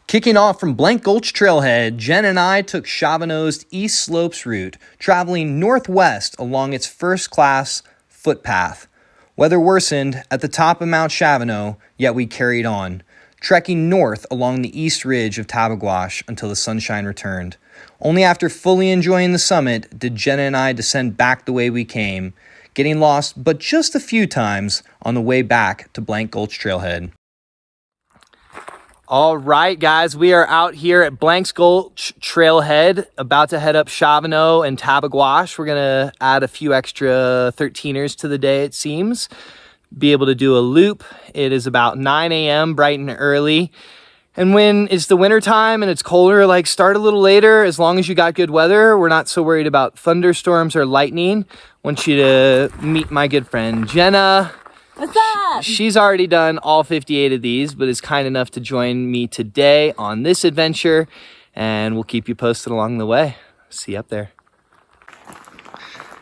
Kicking off from Gulch Trailhead, Jen and I took Shavano's East Slopes route, traveling northwest along its first-class footpath. Weather worsened at the top of Mount Shavano, yet we carried on, trekking north along the east ridge of Tabeguache until the sunshine returned. Only after fully enjoying the summit did Jenna and I descend back the way we came, getting lost but just a few times on the way back to Gulch Trailhead. All right, guys, we are out here at Gulch Trailhead, about to head up Shavano and Tabeguache. We're going to add a few extra 13ers to the day, it seems. Be able to do a loop. It is about 9 a.m., bright and early. And when it's the winter time and it's colder, like start a little later, as long as you got good weather. We're not so worried about thunderstorms or lightning. I want you to meet my good friend, Jenna. What's up? She's already done all 58 of these, but is kind enough to join me today on this adventure, and we'll keep you posted along the way. See you up there.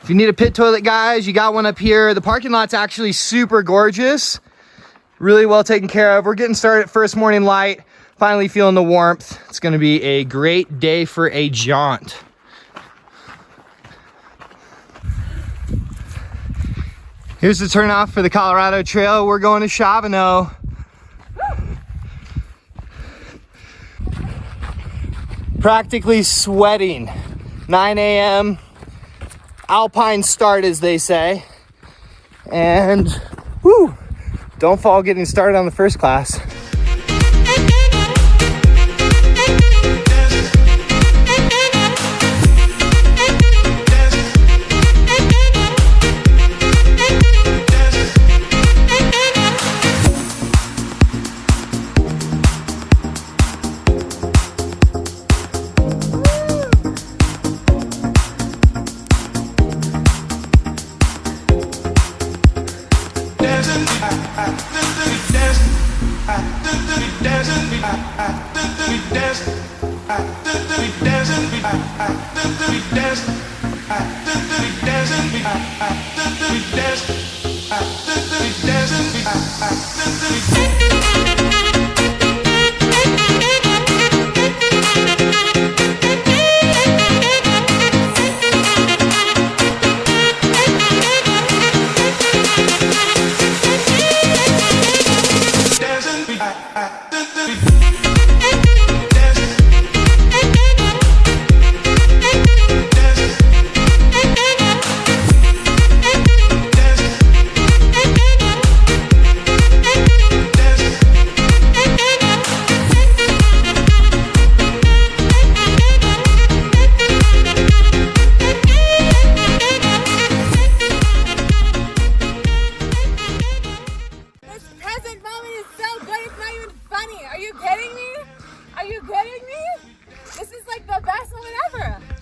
If you need a pit toilet, guys, you got one up here. The parking lot's actually super gorgeous. Really well taken care of. We're getting started at first morning light. Finally feeling the warmth. It's going to be a great day for a jaunt. Here's the turnoff for the Colorado Trail. We're going to Shavano. Practically sweating. 9 a.m. Alpine start, as they say. And whoo, don't fall getting started on the first class.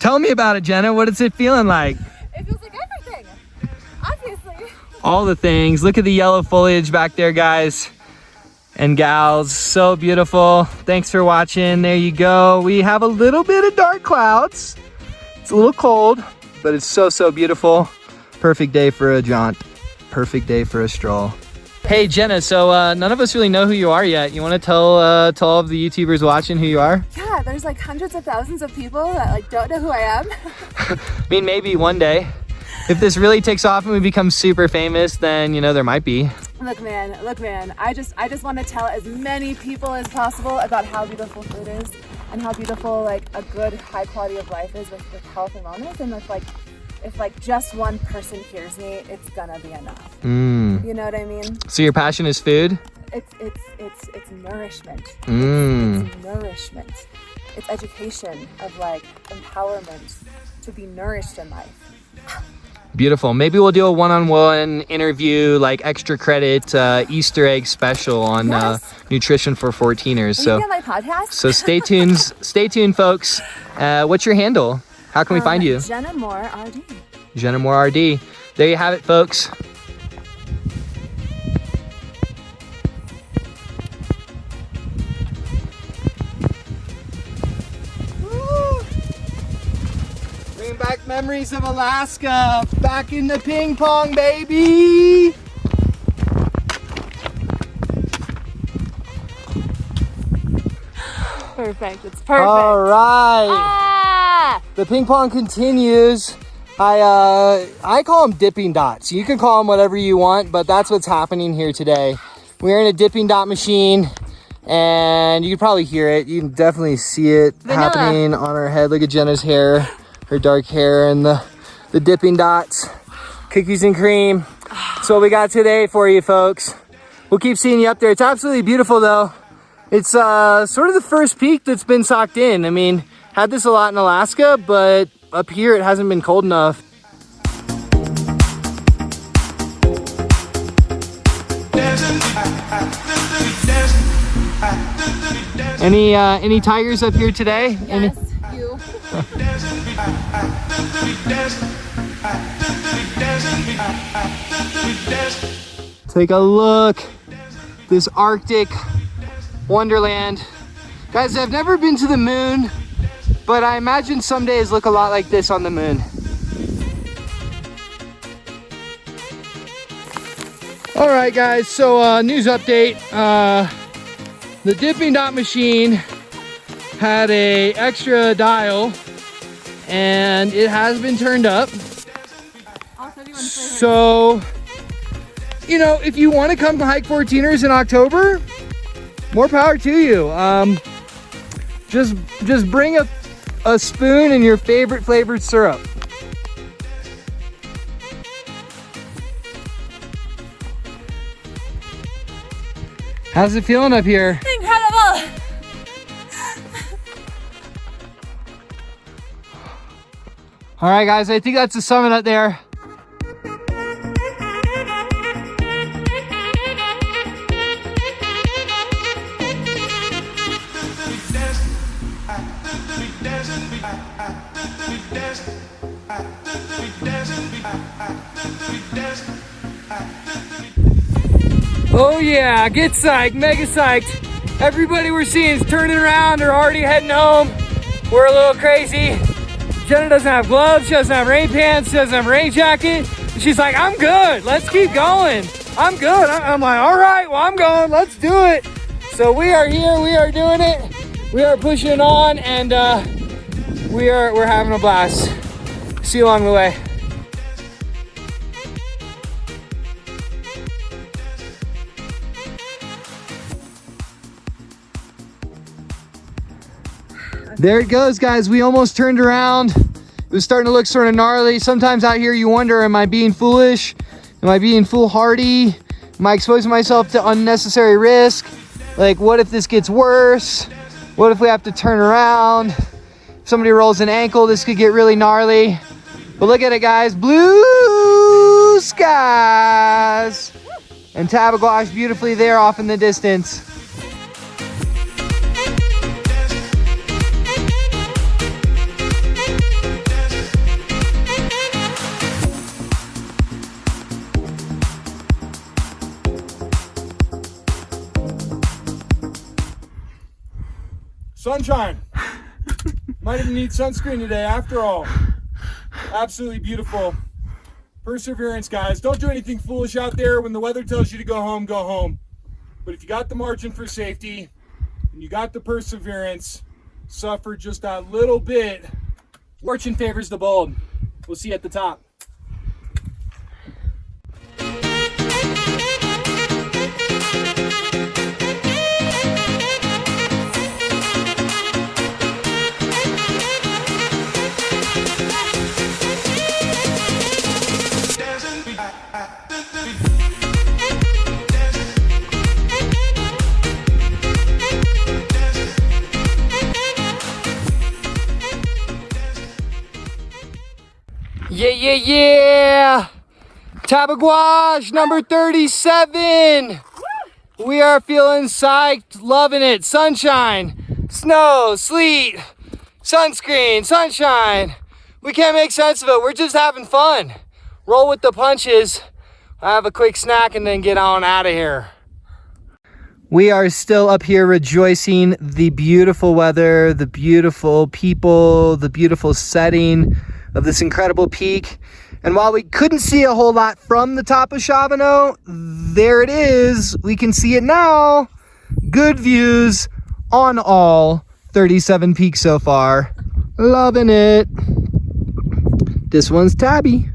Tell me about it, Jenna. What is it feeling like? It feels like everything, obviously. All the things. Look at the yellow foliage back there, guys and gals. So beautiful. Thanks for watching. There you go. We have a little bit of dark clouds. It's a little cold, but it's so, so beautiful. Perfect day for a jaunt. Perfect day for a stroll. Hey, Jenna, so none of us really know who you are yet. You want to tell all of the YouTubers watching who you are? Yeah, there's like hundreds of thousands of people that like don't know who I am. I mean, maybe one day. If this really takes off and we become super famous, then, you know, there might be. Look, man, I just want to tell as many people as possible about how beautiful food is and how beautiful like a good high quality of life is with health and wellness. And if like just one person hears me, it's gonna be enough. You know what I mean? So your passion is food? It's nourishment. It's nourishment. It's education of like empowerment to be nourished in life. Beautiful. Maybe we'll do a one-on-one interview, like extra credit Easter egg special on nutrition for 14ers. So on my podcast. So stay tuned, folks. What's your handle? How can we find you? Jenna Moore RD. Jenna Moore RD. There you have it, folks. Memories of Alaska, back in the ping pong, baby. Perfect, it's perfect. All right. Ah! The ping pong continues. I call them dipping dots. You can call them whatever you want, but that's what's happening here today. We're in a dipping dot machine, and you can probably hear it. You can definitely see it happening on her head. Look at Jenna's hair, her dark hair, and the dipping dots. Cookies and cream. So what we got today for you folks. We'll keep seeing you up there. It's absolutely beautiful though. It's sort of the first peak that's been socked in. I mean, had this a lot in Alaska, but up here it hasn't been cold enough. Any tigers up here today? Yes, you. Take a look. This Arctic wonderland. Guys, I've never been to the moon, but I imagine some days look a lot like this on the moon. All right, guys, so news update. The dipping dot machine had a extra dial and it has been turned up. So, you know, if you want to come to Hike 14ers in October, more power to you. Just bring a spoon and your favorite flavored syrup. How's it feeling up here? Incredible! All right, guys, I think that's the summit up there. Oh yeah, get psyched, mega psyched. Everybody we're seeing is turning around or already heading home. We're a little crazy. Jenna doesn't have gloves, she doesn't have rain pants, she doesn't have a rain jacket. She's like, I'm good, let's keep going. I'm good. I'm like, all right, well, I'm going, let's do it. So we are here, we are doing it. We are pushing on, and we're having a blast. See you along the way. There it goes, guys. We almost turned around. It was starting to look sort of gnarly. Sometimes out here you wonder, am I being foolish? Am I being foolhardy? Am I exposing myself to unnecessary risk? Like, what if this gets worse? What if we have to turn around? If somebody rolls an ankle, this could get really gnarly. But look at it, guys. Blue skies. And Tabeguache beautifully there off in the distance. Sunshine. Might even need sunscreen today after all. Absolutely beautiful. Perseverance, guys. Don't do anything foolish out there. When the weather tells you to go home, go home. But if you got the margin for safety and you got the perseverance, suffer just that little bit. Fortune favors the bold. We'll see you at the top. Yeah. Tabeguache, number 37. We are feeling psyched, loving it. Sunshine, snow, sleet, sunscreen, sunshine. We can't make sense of it. We're just having fun. Roll with the punches. Have a quick snack and then get on out of here. We are still up here rejoicing the beautiful weather, the beautiful people, the beautiful setting of this incredible peak. And while we couldn't see a whole lot from the top of Shavano, there it is. We can see it now. Good views on all 37 peaks so far. Loving it. This one's Tabby.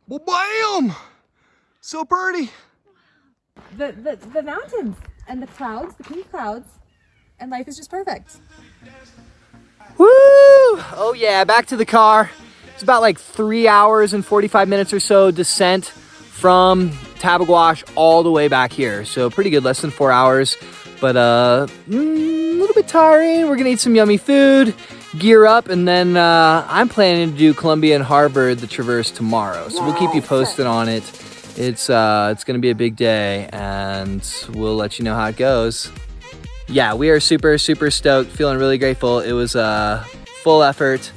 Well, bam! So pretty. The mountains and the clouds, the pink clouds, and life is just perfect. Woo! Oh yeah, back to the car. It's about like 3 hours and 45 minutes or so descent from Tabeguache all the way back here. So pretty good, less than 4 hours, but a little bit tiring. We're gonna eat some yummy food, gear up, and then I'm planning to do Columbia and Harvard, the Traverse, tomorrow. So we'll keep you posted on it. It's gonna be a big day, and we'll let you know how it goes. Yeah, we are super stoked, feeling really grateful. It was a full effort,